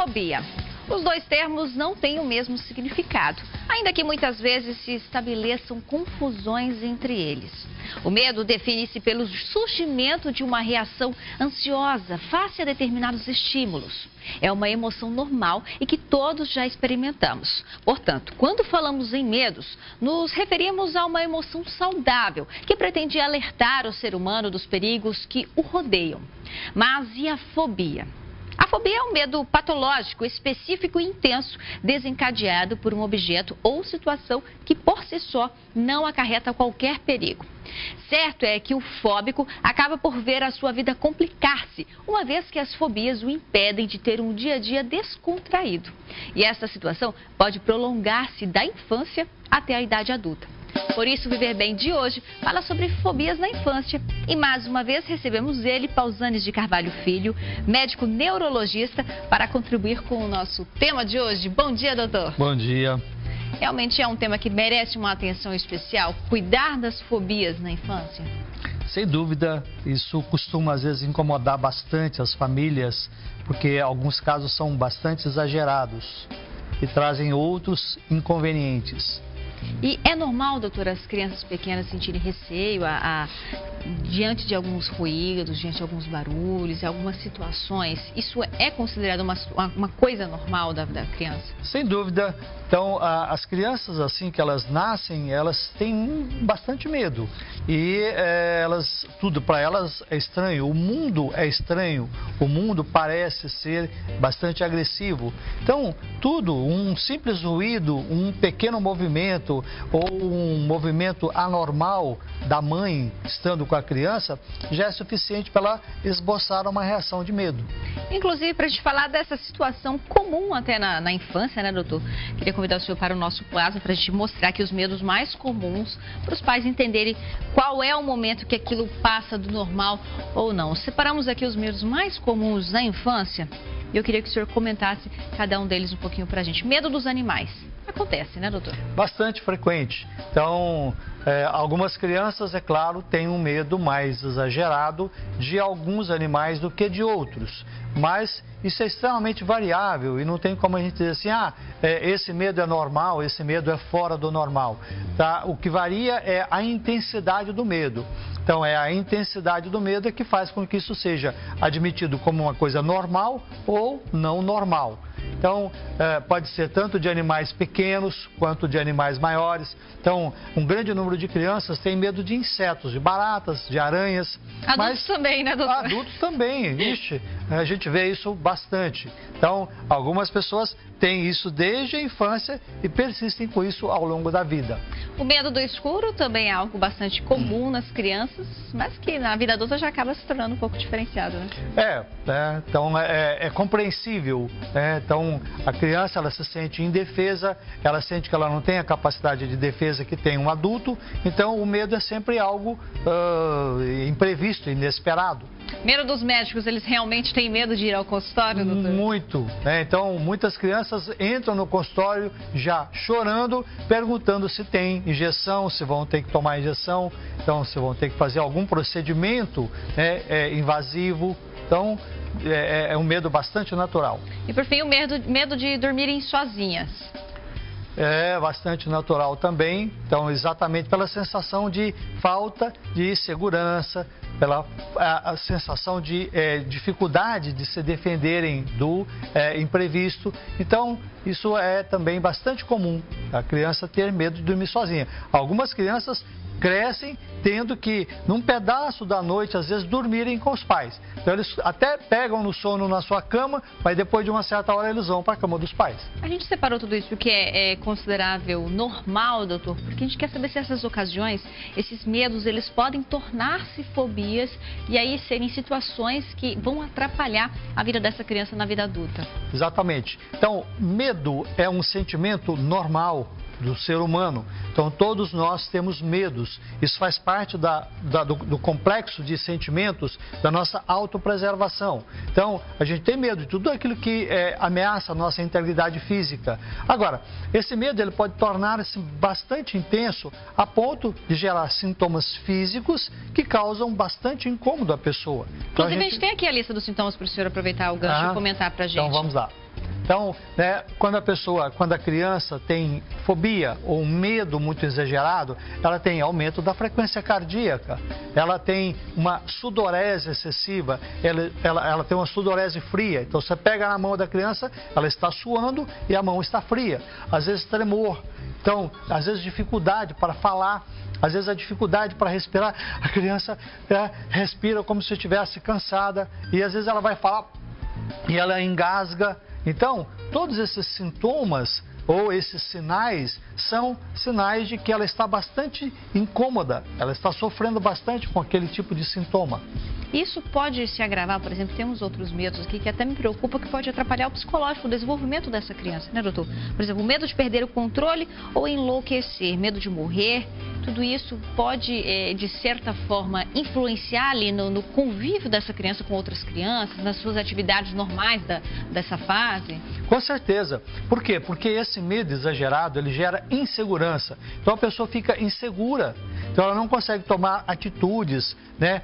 fobia. Os dois termos não têm o mesmo significado, ainda que muitas vezes se estabeleçam confusões entre eles. O medo define-se pelo surgimento de uma reação ansiosa face a determinados estímulos. É uma emoção normal e que todos já experimentamos. Portanto, quando falamos em medos, nos referimos a uma emoção saudável, que pretende alertar o ser humano dos perigos que o rodeiam. Mas e a fobia? A fobia é um medo patológico, específico e intenso, desencadeado por um objeto ou situação que, por si só, não acarreta qualquer perigo. Certo é que o fóbico acaba por ver a sua vida complicar-se, uma vez que as fobias o impedem de ter um dia a dia descontraído. E essa situação pode prolongar-se da infância até a idade adulta. Por isso, Viver Bem de hoje fala sobre fobias na infância. E mais uma vez recebemos ele, Pausanes de Carvalho Filho, médico neurologista, para contribuir com o nosso tema de hoje. Bom dia, doutor. Bom dia. Realmente é um tema que merece uma atenção especial, cuidar das fobias na infância? Sem dúvida, isso costuma às vezes incomodar bastante as famílias, porque alguns casos são bastante exagerados e trazem outros inconvenientes. E é normal, doutora, as crianças pequenas sentirem receio diante de alguns ruídos, diante de alguns barulhos, algumas situações? Isso é considerado uma coisa normal da criança? Sem dúvida. Então, as crianças, assim que elas nascem, elas têm bastante medo. E tudo para elas é estranho. O mundo é estranho. O mundo parece ser bastante agressivo. Então, um simples ruído, um pequeno movimento ou um movimento anormal da mãe estando com a criança já é suficiente para ela esboçar uma reação de medo. Inclusive, para a gente falar dessa situação comum até na infância, né, doutor? Queria convidar o senhor para o nosso plasma para a gente mostrar aqui os medos mais comuns, para os pais entenderem qual é o momento que aquilo passa do normal ou não. Separamos aqui os medos mais comuns na infância e eu queria que o senhor comentasse cada um deles um pouquinho para a gente. Medo dos animais. Acontece, né, doutor? Bastante frequente. Então, algumas crianças, é claro, têm um medo mais exagerado de alguns animais do que de outros. Mas isso é extremamente variável e não tem como a gente dizer assim, esse medo é normal, esse medo é fora do normal. Tá? O que varia é a intensidade do medo. Então, é a intensidade do medo que faz com que isso seja admitido como uma coisa normal ou não normal. Então, pode ser tanto de animais pequenos quanto de animais maiores. Então, um grande número de crianças tem medo de insetos, de baratas, de aranhas. Adultos também, né, doutor? Adultos também, ixi, a gente vê isso bastante. Então, algumas pessoas têm isso desde a infância e persistem com isso ao longo da vida. O medo do escuro também é algo bastante comum nas crianças, mas que na vida adulta já acaba se tornando um pouco diferenciado, né? Então é compreensível, né? Então a criança ela se sente indefesa, ela sente que ela não tem a capacidade de defesa que tem um adulto, então o medo é sempre algo imprevisto, inesperado. Medo dos médicos, eles realmente têm medo de ir ao consultório, doutor? Muito, né? Então muitas crianças entram no consultório já chorando, perguntando se tem injeção, se vão ter que tomar injeção, então se vão ter que fazer algum procedimento, né, invasivo. Então é um medo bastante natural. E por fim, o medo de dormirem sozinhas. É bastante natural também, então exatamente pela sensação de falta de segurança, pela a sensação de dificuldade de se defenderem do imprevisto. Então isso é também bastante comum, a criança ter medo de dormir sozinha. Algumas crianças crescem tendo que, num pedaço da noite, às vezes, dormirem com os pais. Então, eles até pegam no sono na sua cama, mas depois de uma certa hora eles vão para a cama dos pais. A gente separou tudo isso porque é considerável normal, doutor, porque a gente quer saber se essas ocasiões, esses medos, eles podem tornar-se fobias e aí serem situações que vão atrapalhar a vida dessa criança na vida adulta. Exatamente. Então, medo é um sentimento normal do ser humano. Então, todos nós temos medos. Isso faz parte do complexo de sentimentos da nossa autopreservação. Então, a gente tem medo de tudo aquilo que ameaça a nossa integridade física. Agora, esse medo ele pode tornar-se bastante intenso a ponto de gerar sintomas físicos que causam bastante incômodo à pessoa. Inclusive, a gente tem aqui a lista dos sintomas para o senhor aproveitar o gancho e comentar para a gente. Então, vamos lá. Então, né, quando a criança tem fobia ou um medo muito exagerado, ela tem aumento da frequência cardíaca, ela tem uma sudorese excessiva, ela tem uma sudorese fria. Então, você pega na mão da criança, ela está suando e a mão está fria. Às vezes, tremor. Então, às vezes, dificuldade para falar. Às vezes a dificuldade para respirar, a criança respira como se estivesse cansada e às vezes ela vai falar e ela engasga. Então, todos esses sintomas ou esses sinais são sinais de que ela está bastante incômoda, ela está sofrendo bastante com aquele tipo de sintoma. Isso pode se agravar, por exemplo, temos outros medos aqui que até me preocupa, que pode atrapalhar o psicológico, o desenvolvimento dessa criança, né, doutor? Por exemplo, o medo de perder o controle ou enlouquecer, medo de morrer, tudo isso pode, de certa forma, influenciar ali no convívio dessa criança com outras crianças, nas suas atividades normais dessa fase? Com certeza. Por quê? Porque esse medo exagerado, ele gera insegurança. Então a pessoa fica insegura. Então ela não consegue tomar atitudes, né?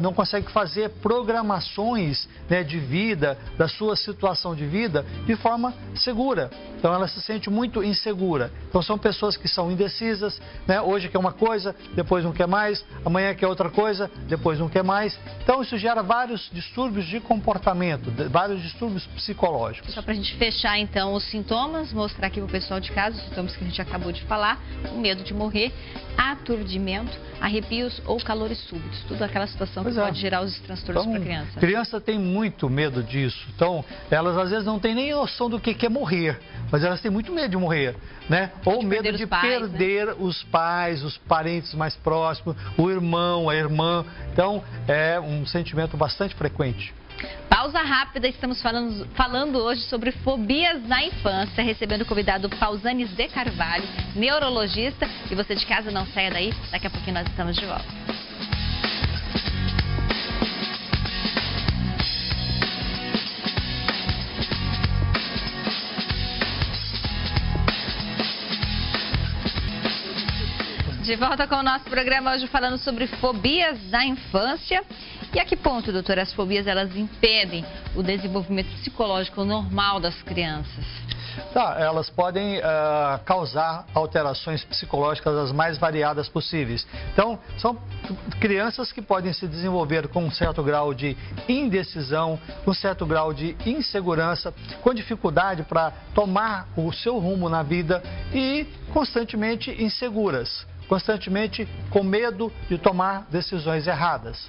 Não consegue fazer programações, né, de vida, da sua situação de vida, de forma segura. Então ela se sente muito insegura. Então são pessoas que são indecisas, né? Hoje quer uma coisa, depois não quer mais, amanhã quer outra coisa, depois não quer mais. Então isso gera vários distúrbios de comportamento, vários distúrbios psicológicos. Só para a gente fechar então os sintomas, mostrar aqui para o pessoal de casa os sintomas que a gente acabou de falar: o medo de morrer, aturdimento, arrepios ou calores súbitos. Tudo aquela situação que pode gerar os transtornos para a criança. A criança tem muito medo disso. Então, elas às vezes não têm nem noção do que é morrer, mas elas têm muito medo de morrer, né? Ou medo de perder os pais, os parentes mais próximos, o irmão, a irmã. Então, é um sentimento bastante frequente. Pausa rápida, estamos falando hoje sobre fobias na infância, recebendo o convidado Pausanes de Carvalho, neurologista. E você de casa não saia daí, daqui a pouquinho nós estamos de volta. De volta com o nosso programa hoje falando sobre fobias na infância. E a que ponto, doutora, as fobias elas impedem o desenvolvimento psicológico normal das crianças? Elas podem causar alterações psicológicas as mais variadas possíveis. Então, são crianças que podem se desenvolver com um certo grau de indecisão, um certo grau de insegurança, com dificuldade para tomar o seu rumo na vida e constantemente inseguras, constantemente com medo de tomar decisões erradas.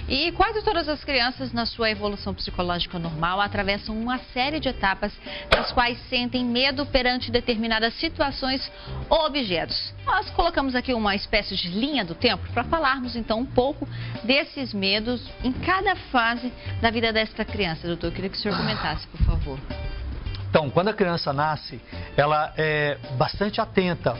E quase todas as crianças, na sua evolução psicológica normal, atravessam uma série de etapas nas quais sentem medo perante determinadas situações ou objetos. Nós colocamos aqui uma espécie de linha do tempo para falarmos então um pouco desses medos em cada fase da vida desta criança. Doutor, eu queria que o senhor comentasse, por favor. Então, quando a criança nasce, ela é bastante atenta.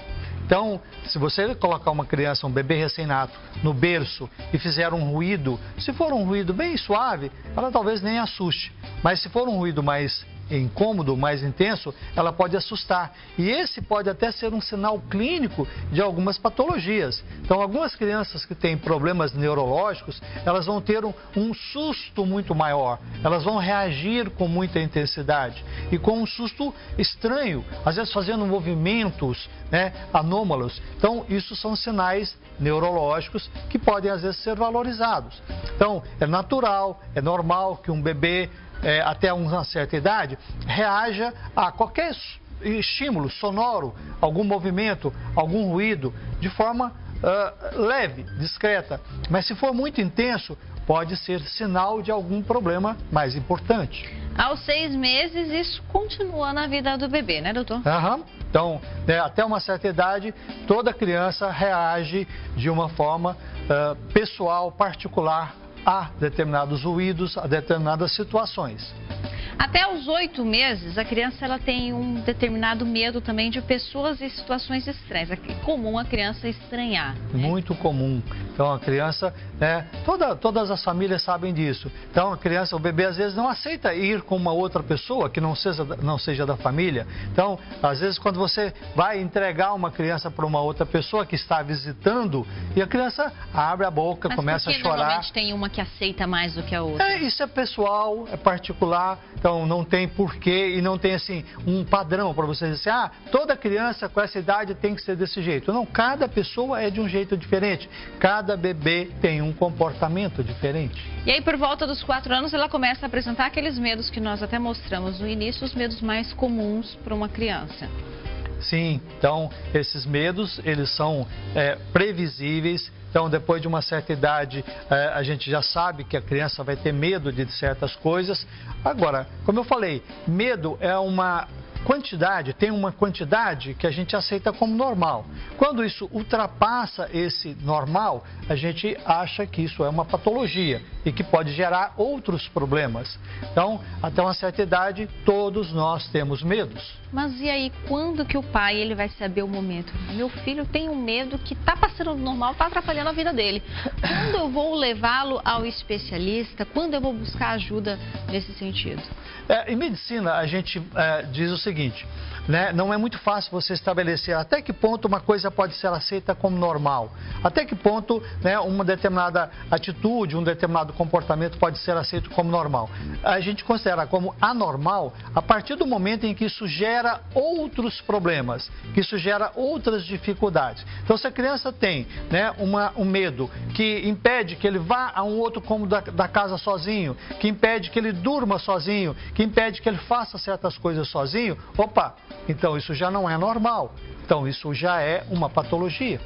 Então, se você colocar uma criança, um bebê recém-nato, no berço e fizer um ruído, se for um ruído bem suave, ela talvez nem assuste. Mas se for um ruído mais incômodo, mais intenso, ela pode assustar. E esse pode até ser um sinal clínico de algumas patologias. Então, algumas crianças que têm problemas neurológicos, elas vão ter um susto muito maior. Elas vão reagir com muita intensidade e com um susto estranho, às vezes fazendo movimentos, né, anômalos. Então, isso são sinais neurológicos que podem, às vezes, ser valorizados. Então, é natural, é normal que um bebê até uma certa idade, reaja a qualquer estímulo sonoro, algum movimento, algum ruído, de forma leve, discreta. Mas se for muito intenso, pode ser sinal de algum problema mais importante. Aos 6 meses, isso continua na vida do bebê, né, doutor? Então, até uma certa idade, toda criança reage de uma forma pessoal, particular, a determinados ruídos, a determinadas situações. Até os 8 meses, a criança ela tem um determinado medo também de pessoas e situações estranhas. É comum a criança estranhar, né? Muito comum. Então a criança, né, todas as famílias sabem disso. Então a criança, o bebê às vezes não aceita ir com uma outra pessoa que não seja da família. Então, às vezes quando você vai entregar uma criança para uma outra pessoa que está visitando, e a criança abre a boca, começa a chorar. Normalmente tem uma que aceita mais do que a outra? Isso é pessoal, é particular, então não tem porquê e não tem assim um padrão para você dizer assim, toda criança com essa idade tem que ser desse jeito. Não, cada pessoa é de um jeito diferente, cada bebê tem um comportamento diferente. E aí por volta dos 4 anos ela começa a apresentar aqueles medos que nós até mostramos no início, os medos mais comuns para uma criança. Sim, então esses medos, eles são previsíveis. Então, depois de uma certa idade, a gente já sabe que a criança vai ter medo de certas coisas. Agora, como eu falei, medo é uma quantidade, tem uma quantidade que a gente aceita como normal. Quando isso ultrapassa esse normal, a gente acha que isso é uma patologia e que pode gerar outros problemas. Então, até uma certa idade, todos nós temos medos. Mas e aí, quando que o pai ele vai saber o momento? Meu filho tem um medo que está passando do normal, está atrapalhando a vida dele. Quando eu vou levá-lo ao especialista? Quando eu vou buscar ajuda nesse sentido? Em medicina, a gente diz o seguinte, né? Não é muito fácil você estabelecer até que ponto uma coisa pode ser aceita como normal. Até que ponto, né, uma determinada atitude, um determinado comportamento pode ser aceito como normal. A gente considera como anormal a partir do momento em que isso gera outros problemas, que isso gera outras dificuldades. Então, se a criança tem, né, um medo que impede que ele vá a um outro cômodo da casa sozinho, que impede que ele durma sozinho, que impede que ele faça certas coisas sozinho, opa, então isso já não é normal. Então isso já é uma patologia.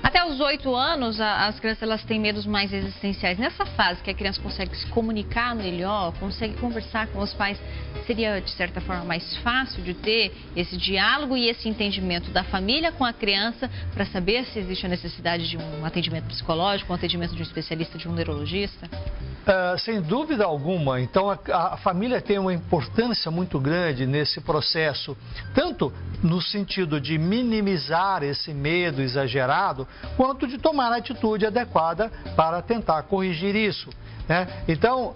Até os 8 anos, as crianças elas têm medos mais existenciais. Nessa fase que a criança consegue se comunicar melhor, consegue conversar com os pais, seria de certa forma mais fácil de ter esse diálogo e esse entendimento da família com a criança para saber se existe a necessidade de um atendimento psicológico, um atendimento de um especialista, de um neurologista? Sem dúvida alguma. Então a família tem uma importância muito grande nesse processo, tanto no sentido de minimizar esse medo exagerado, quanto de tomar a atitude adequada para tentar corrigir isso, né? Então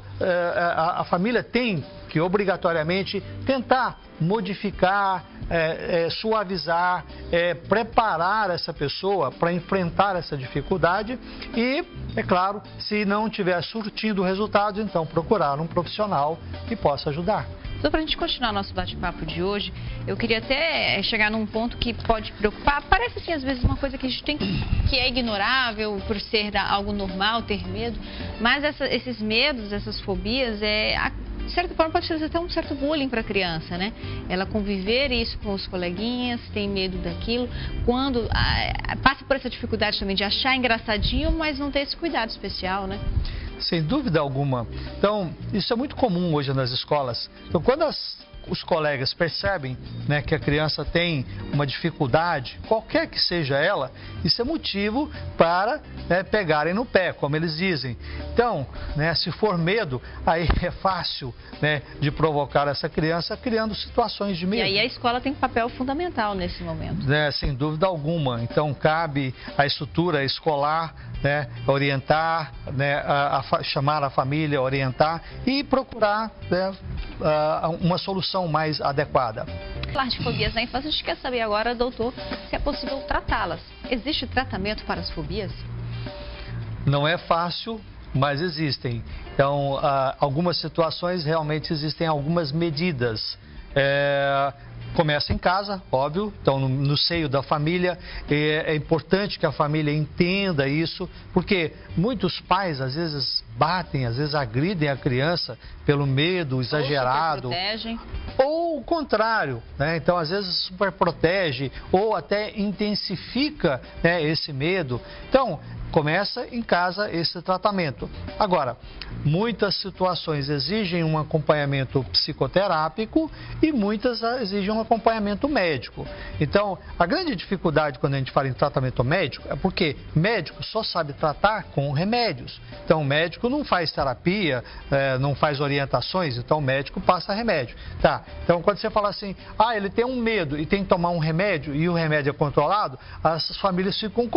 a família tem que obrigatoriamente tentar modificar, suavizar, preparar essa pessoa para enfrentar essa dificuldade e, é claro, se não estiver surtindo resultados, então procurar um profissional que possa ajudar. Então, para a gente continuar nosso bate-papo de hoje, eu queria até chegar num ponto que pode preocupar. Parece, assim, às vezes uma coisa que a gente tem que é ignorável por ser algo normal, ter medo. Mas esses medos, essas fobias, de certa forma pode ser até um certo bullying para a criança, né? Ela conviver isso com os coleguinhas, tem medo daquilo. Quando passa por essa dificuldade também de achar engraçadinho, mas não ter esse cuidado especial, né? Sem dúvida alguma. Então, isso é muito comum hoje nas escolas. Então, quando os colegas percebem, né, que a criança tem uma dificuldade, qualquer que seja ela, isso é motivo para, né, pegarem no pé, como eles dizem. Então, né, se for medo, aí é fácil, né, de provocar essa criança criando situações de medo. E aí a escola tem um papel fundamental nesse momento. Sem dúvida alguma. Então, cabe à estrutura escolar, né, orientar, né, chamar a família, orientar e procurar, né, uma solução mais adequada. Falar de fobias na infância, a gente quer saber agora, doutor, se é possível tratá-las. Existe tratamento para as fobias? Não é fácil, mas existem. Então, algumas situações realmente existem algumas medidas. Começa em casa, óbvio, então no seio da família. É importante que a família entenda isso, porque muitos pais às vezes batem, às vezes agridem a criança pelo medo exagerado. Ou superprotegem. Ou o contrário, né? Então às vezes superprotege ou até intensifica, né, esse medo. Então, começa em casa esse tratamento. Agora, muitas situações exigem um acompanhamento psicoterápico e muitas exigem um acompanhamento médico. Então, a grande dificuldade quando a gente fala em tratamento médico é porque médico só sabe tratar com remédios. Então, o médico não faz terapia, não faz orientações, então o médico passa remédio. Tá? Então, quando você fala assim, ele tem um medo e tem que tomar um remédio e o remédio é controlado, as famílias ficam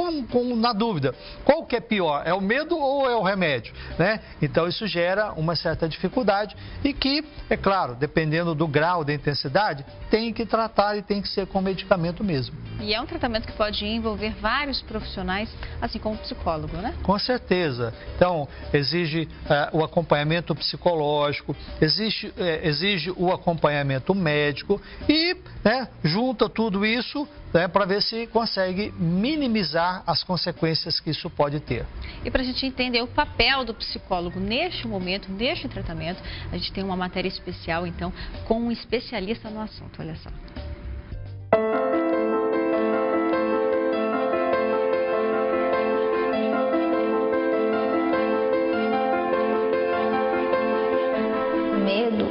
na dúvida. qual que é pior? É o medo ou é o remédio? Né? Então isso gera uma certa dificuldade e que, é claro, dependendo do grau, da intensidade, tem que tratar e tem que ser com medicamento mesmo. E é um tratamento que pode envolver vários profissionais, assim como o psicólogo, né? Com certeza. Então, exige o acompanhamento psicológico, exige o acompanhamento médico e, né, junta tudo isso, né, para ver se consegue minimizar as consequências que isso pode ter. E para a gente entender o papel do psicólogo neste momento, neste tratamento, a gente tem uma matéria especial, então, com um especialista no assunto. Olha só.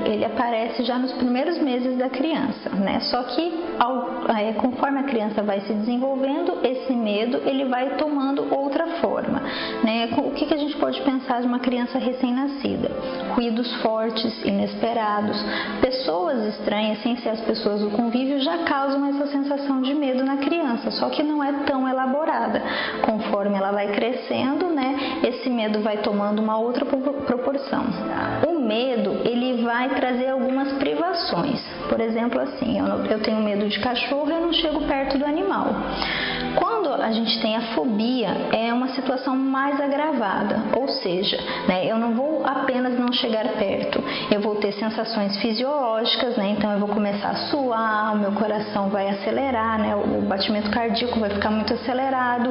Ele aparece já nos primeiros meses da criança, né? Só que conforme a criança vai se desenvolvendo, esse medo ele vai tomando outra forma, né? O que a gente pode pensar de uma criança recém-nascida? Ruídos fortes, inesperados, pessoas estranhas, sem ser as pessoas do convívio, já causam essa sensação de medo na criança, só que não é tão elaborada. Conforme ela vai crescendo, né? Esse medo vai tomando uma outra proporção. O medo, ele vai trazer algumas privações. Por exemplo, assim, eu tenho medo de cachorro e eu não chego perto do animal. Quando a gente tem a fobia, é uma situação mais agravada, ou seja, né, eu não vou apenas não chegar perto, eu vou ter sensações fisiológicas, né, então eu vou começar a suar, o meu coração vai acelerar, né, o batimento cardíaco vai ficar muito acelerado,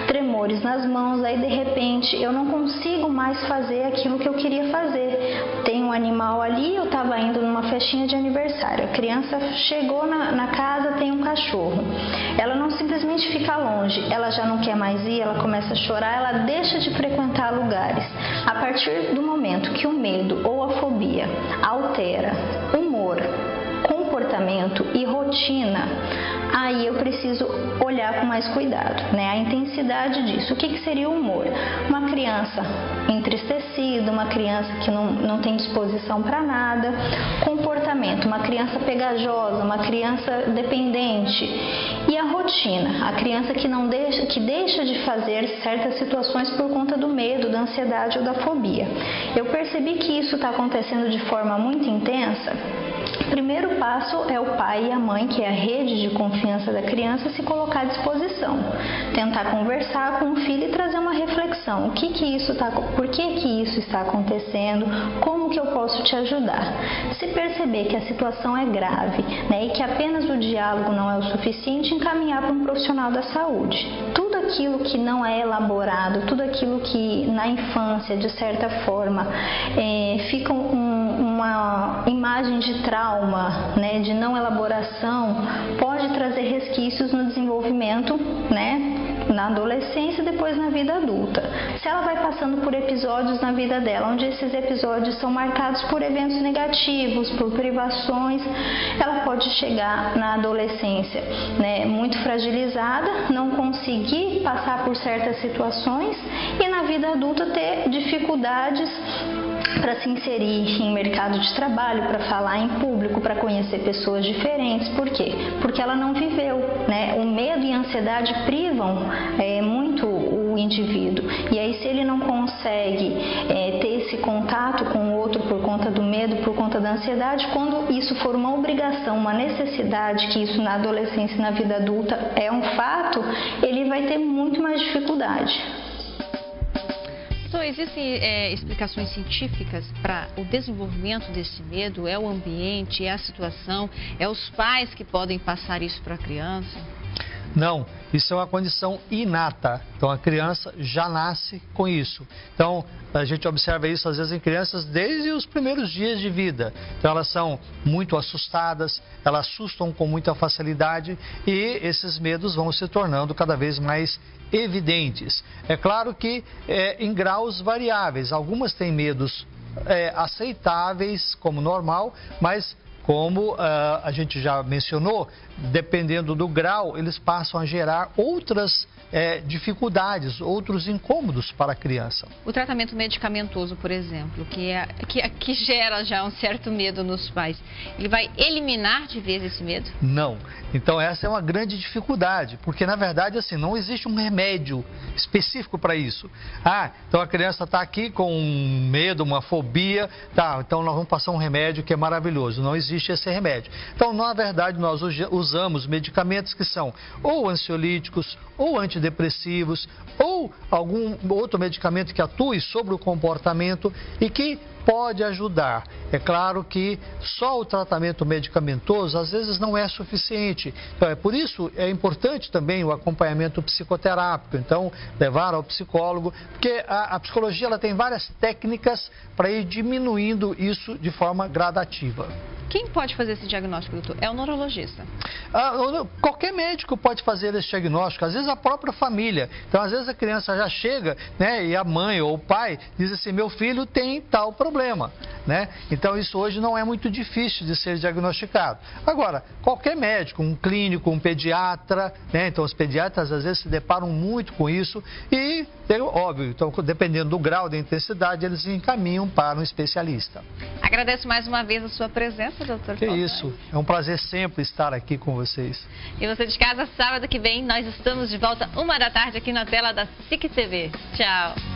tremores nas mãos, aí de repente eu não consigo mais fazer aquilo que eu queria fazer. Tem um animal ali, eu estava indo numa festinha de aniversário, a criança chegou na casa, tem um cachorro, ela não simplesmente fica longe, ela já não quer mais ir, ela começa a chorar, ela deixa de frequentar lugares. A partir do momento que o medo ou a fobia altera humor, comportamento e rotina, aí eu preciso olhar com mais cuidado, né? A intensidade disso. O que seria o humor? Uma criança entristecida, uma criança que não tem disposição para nada. Comportamento, uma criança pegajosa, uma criança dependente. E a rotina, a criança que deixa de fazer certas situações por conta do medo, da ansiedade ou da fobia. Eu percebi que isso está acontecendo de forma muito intensa. O primeiro passo é o pai e a mãe, que é a rede de confiança da criança, se colocar à disposição. Tentar conversar com o filho e trazer uma reflexão. Por que isso está acontecendo? Como que eu posso te ajudar? Se perceber que a situação é grave, né, e que apenas o diálogo não é o suficiente, encaminhar para um profissional da saúde. Tudo aquilo que não é elaborado, tudo aquilo que na infância, de certa forma, fica uma imagem de trauma, né, de não elaboração, pode trazer resquícios no desenvolvimento, né, na adolescência e depois na vida adulta. Se ela vai passando por episódios na vida dela, onde esses episódios são marcados por eventos negativos, por privações, ela pode chegar na adolescência, né, muito fragilizada, não conseguir passar por certas situações e na vida adulta ter dificuldades para se inserir em mercado de trabalho, para falar em público, para conhecer pessoas diferentes. Por quê? Porque ela não viveu, né? O medo e a ansiedade privam muito o indivíduo. E aí, se ele não consegue ter esse contato com o outro por conta do medo, por conta da ansiedade, quando isso for uma obrigação, uma necessidade, que isso na adolescência e na vida adulta é um fato, ele vai ter muito mais dificuldade. Então, existem explicações científicas para o desenvolvimento desse medo? É o ambiente, é a situação, é os pais que podem passar isso para a criança? Não, isso é uma condição inata. Então, a criança já nasce com isso. Então, a gente observa isso, às vezes, em crianças desde os primeiros dias de vida. Então, elas são muito assustadas, elas assustam com muita facilidade e esses medos vão se tornando cada vez mais evidentes. É claro que em graus variáveis. Algumas têm medos aceitáveis como normal, mas como a gente já mencionou, dependendo do grau, eles passam a gerar outras dificuldades, outros incômodos para a criança. O tratamento medicamentoso, por exemplo, que gera já um certo medo nos pais, ele vai eliminar de vez esse medo? Não. Então essa é uma grande dificuldade, porque na verdade assim, não existe um remédio específico para isso. Então a criança está aqui com um medo, uma fobia, então nós vamos passar um remédio que é maravilhoso. Não existe esse remédio. Então, na verdade, nós usamos medicamentos que são ou ansiolíticos, ou antidepressivos, ou algum outro medicamento que atue sobre o comportamento e que pode ajudar. É claro que só o tratamento medicamentoso às vezes não é suficiente. Então, por isso é importante também o acompanhamento psicoterápico. Então, levar ao psicólogo, porque a psicologia ela tem várias técnicas para ir diminuindo isso de forma gradativa. Quem pode fazer esse diagnóstico, doutor? É o neurologista? Qualquer médico pode fazer esse diagnóstico, às vezes a própria família. Então, às vezes a criança já chega, né, e a mãe ou o pai diz assim, meu filho tem tal problema, né? Então, isso hoje não é muito difícil de ser diagnosticado. Agora, qualquer médico, um clínico, um pediatra, né? Então, os pediatras às vezes se deparam muito com isso e, óbvio, então, dependendo do grau de intensidade, eles encaminham para um especialista. Agradeço mais uma vez a sua presença, doutor. Que isso, é um prazer sempre estar aqui com vocês. E você de casa, sábado que vem, nós estamos de volta 1h da tarde aqui na tela da SIC TV. Tchau.